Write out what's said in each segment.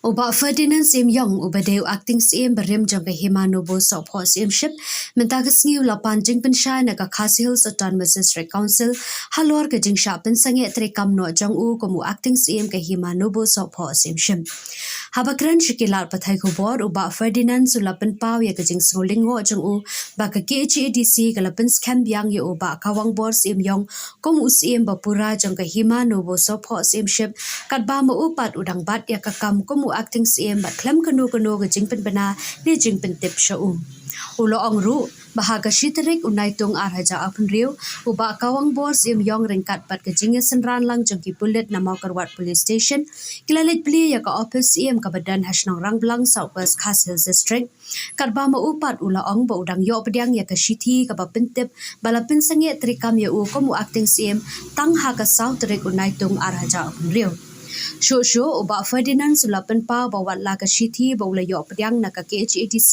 Uba Ferdinand Sim Yong uba deu acting sim berem jang himano bo so pho sim ship mentagas ngiu la panjing pensha na ka Khasi Hills Autonomous District Council halor ka jing sha pensange tre kam no jang u komu acting sim ka himano bo so pho sim ship habakran shikilar pathai ko bor uba Ferdinand sulapan pau ya ka jing solingo jang u ba ka KHADC ka lapan scam yang ya uba kawang bor sim yong komu sim bapura jang ka himano bo so pho sim ship kat ba mo upat udang bat ya ka kam komu acting CM bat klam kano ga jingpen bana ni jingpen tip sha ulo ong ru bahaga shiterik unai tung arhaja apun riu uba kawang bor CM yong ringkat bat ka jinge senran lang jangki bullet na Maukarwat police station kilalit bli ya ka office CM ka badan hasnong rang blang southwest Khasi Hills district kat ba mo upat ulo ong ba udang yo pediang ya ka shithi ka ba pentip balapin sange trikam ya u komu acting CM tang ha ka south terik unai tung arhaja apun riu Shosho uba Ferdinand sulapan pa bawat la ka shithi bawla yo pediang na ka KHADC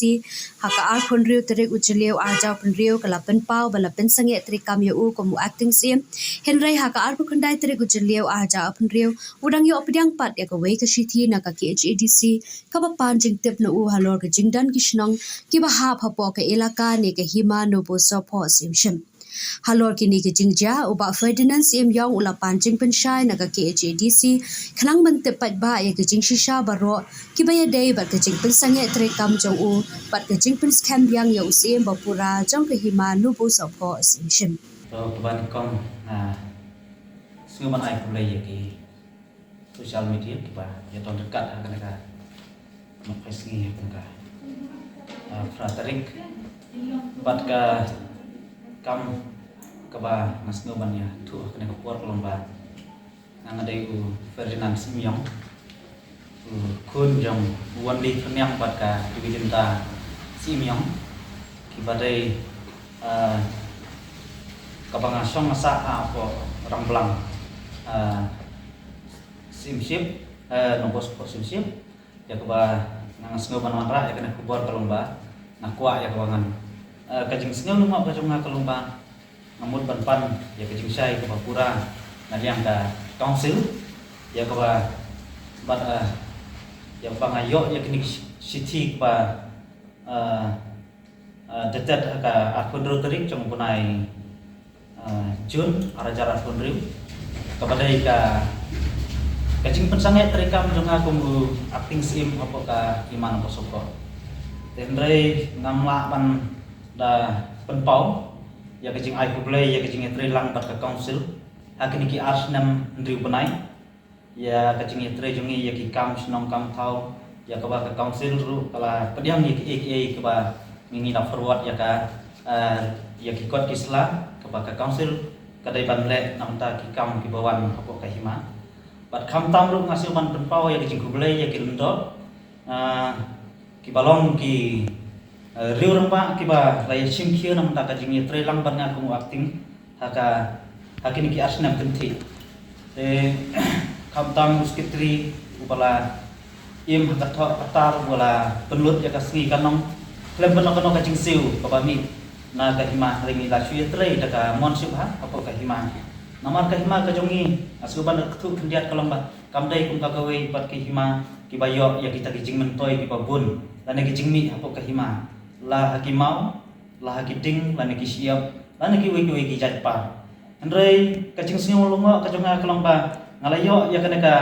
haka arpun riu terik ujeliu arjau pun riu kalapan pa balapan sange trikam yo u komu acting sim henry haka arpu kandai terik ujeliu arjau pun riu udang yo pediang pat ya ka wei ka shithi na ka KHADC ka ba panjing tip na u halor ka jingdan kishnong ki ba ha phapo ka elaka ne ka hima no bo so pho sim shim halor kini ke jingja uba Ferdinand sim yong ula panjing penshai naga KHADC khanang ban tepat ba ya ke jing shisha baro kibaya dei bat ke jing pensange trekam jong u bat ke jing pen scam yang ya usim bapura jong ke hima nubu sopo sim shim So keban kom semua ai pulai ki social media kiba ya ton dekat akan ka mapesngi akan ka fraterik bat ka kam kaba nasno banya tu kena kapur kelomba nang ada u Ferdinand Simyong kun jong buan di penyang bat ka dividenda Simyong kibadai kabang asong masa apa orang belang simship nombor sport simship ya kaba nang nasno banwara ya kena kapur kelomba nakwa ya kabangan kajing singaw lumah kajong nga kalumba ngamud banpan ya kajing syai ke Papura naliang ka council ya ka bat ya pangayo ya kini city pa detet ka akun rotary jong punai jun arajar akun riu kepada ka kajing pensange terekam jong nga kumbu acting sim apa ka iman posoko tendrai ngamla pan da penpau ya kajing ai publi ya kajing etre lang bat ka council akini ki arsnam ndri benai ya kajing etre jungi ya ki kam snong kam thau ya ka ba ka council ru kala pediam ni ki aka ka ba ngingi na forward ya ka ya ki kot kisla ka ba ka council kadai banle namta ki kam ki bawan apo ka hima bat kam tam ru ngasil man penpau ya kajing publi ya ki lundo ki balong ki riu ramba kiba raya simkhia nam ta ka jingi tre lang ban nga kumu acting haka hakini ki arsnam kenti kamtam muskitri upala im haka thor patar wala penlut ya kasngi kanong klem ban ka jing siu kabami na ka hima ringi la shui tre da ka mon subha apa ka hima namar ka hima ka jongi asuban thu kendiat kalamba kamdai kum ka gawe pat ki hima ki bayo ya kita ki jing mentoi ki babun dan ki jing mi apa ka hima la hakimau la hakiting la neki siap la neki wiki jatpa andrei kacing singo longo kajonga kelomba ngalayo ya kaneka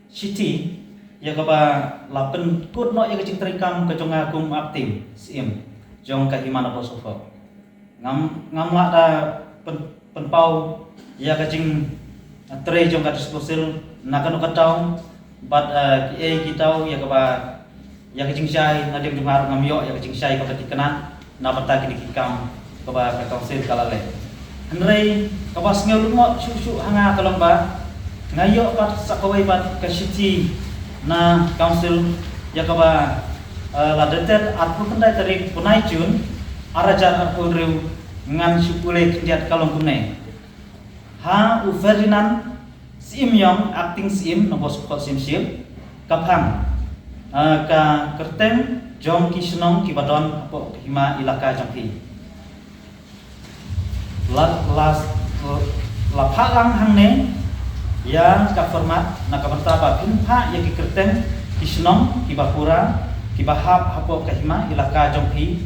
city ya kaba lapen kut no ya kacing terikam kajonga kum acting sim jong ka himana posofo ngamla da penpau ya kacing tre jong ka disposal nakano katau bat kitau ya kaba ya kajing syai nadim dengar ngamyo ya kajing syai kata dikena na pata kini kikam kaba ka council kalale henrei kaba sngeu lumo su hanga kalomba ngayo pat sakawai pat ka city na council ya kaba la detet atpu kendai tarik punai jun arajar atpu riu ngan supule kendiat kalong kumne ha u Ferdinand Simyong acting sim nomor sport simship kaphang ka kertem jom ki senong ki badon apo hima ilaka jampi la phalang hangne ya ka format na ka bertaba pinpa ya ki kertem kisnom kibapura kibahap hapo kahima ilaka jongpi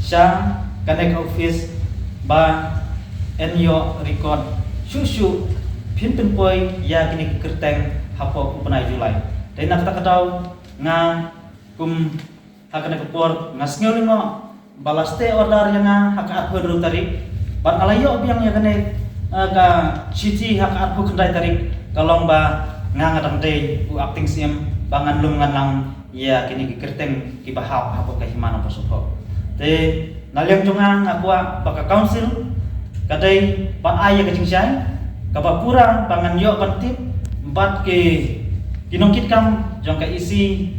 sya kanek office ba enyo record susu pin poi ya kini kerteng hapo upanai Julai dai nak ta kadau nga kum hakana kepor ngasngelingo balaste order yang hak atho tarik ban alayo biang ya kene ka citi hak atho kendai tarik kalong ba ngadang dei u acting sim bangan lum nganang ya kini kerteng kibahap hapo kahimana posopo te naliang jonga ngakwa baka council kadai ban aya kajing syai kapapura bangan yo bantip empat ke kinongkit kam jong ka isi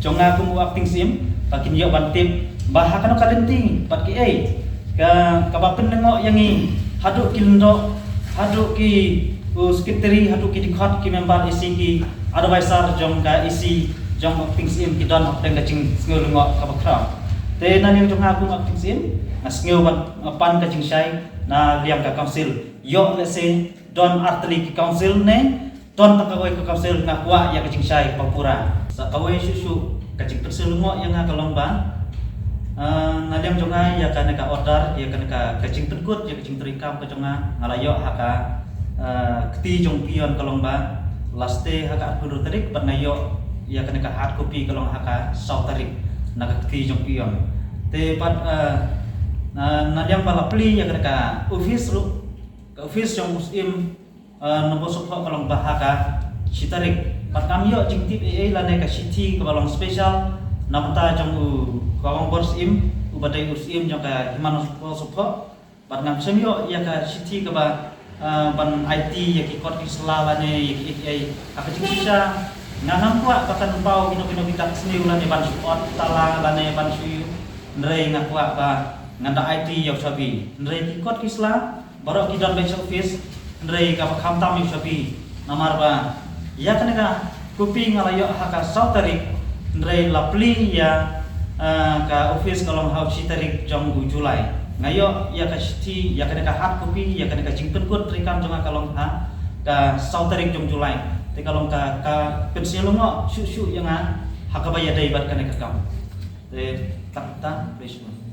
jonga kumu acting sim pakin yo bantip bahakano kalenti pat ki kabapen nengo yangi haduk kindo haduk ki sekretari haduk ki dikhat ki member isi ki advisor jong ka isi jong acting sim ki don teng kacing ngeu ngo kabakra te na ning jong aku acting sim ngeu pan kacing syai na liam ka council yo lese don artli ki council ne don takawai ka council ngakwa ya kacing syai papura sa kawai susu kacing terselungo yang kalomba naliam jonga ya kana ka order ya kana ka kacing penkut ya kacing terikam ka jonga ngalayo haka keti jong pion kalomba laste haka punur tarik panayo ya kana ka hard copy kalong haka saw tarik na keti jong pion te pat naliam pala pli ya kana ka office ru ka office jong muslim nomor sopho kalong bahaka sitarik pat kamiyo jing tip lane ka city ka balong special namta jong kawang borsim ubadai ursim jong ka himano sopho pat ngam semyo ya ka city ka ba ban IT ya ki kot ki selalane ya ki AI apa jing bisa nganam kwa pakan pau kino bitak seni ulane ban support tala lane ban suyu ndrei ngakwa ba nganda IT ya sabi ndrei ki kot ki sela baro ki don back office ndrei ka kham tam yu sabi namar ba ya kana ka kopi ngalayo haka sautari ndrei lapli ya ka office kolong hau sitarik jong Julai ngayo ya ka city ya kana ka hard copy ya kana ka jingpen kut trikam jong kalong ha ka sautari jong Julai te kalong ka pensilungo su yang haka baya dai bat kana ka kam te tak ta besmo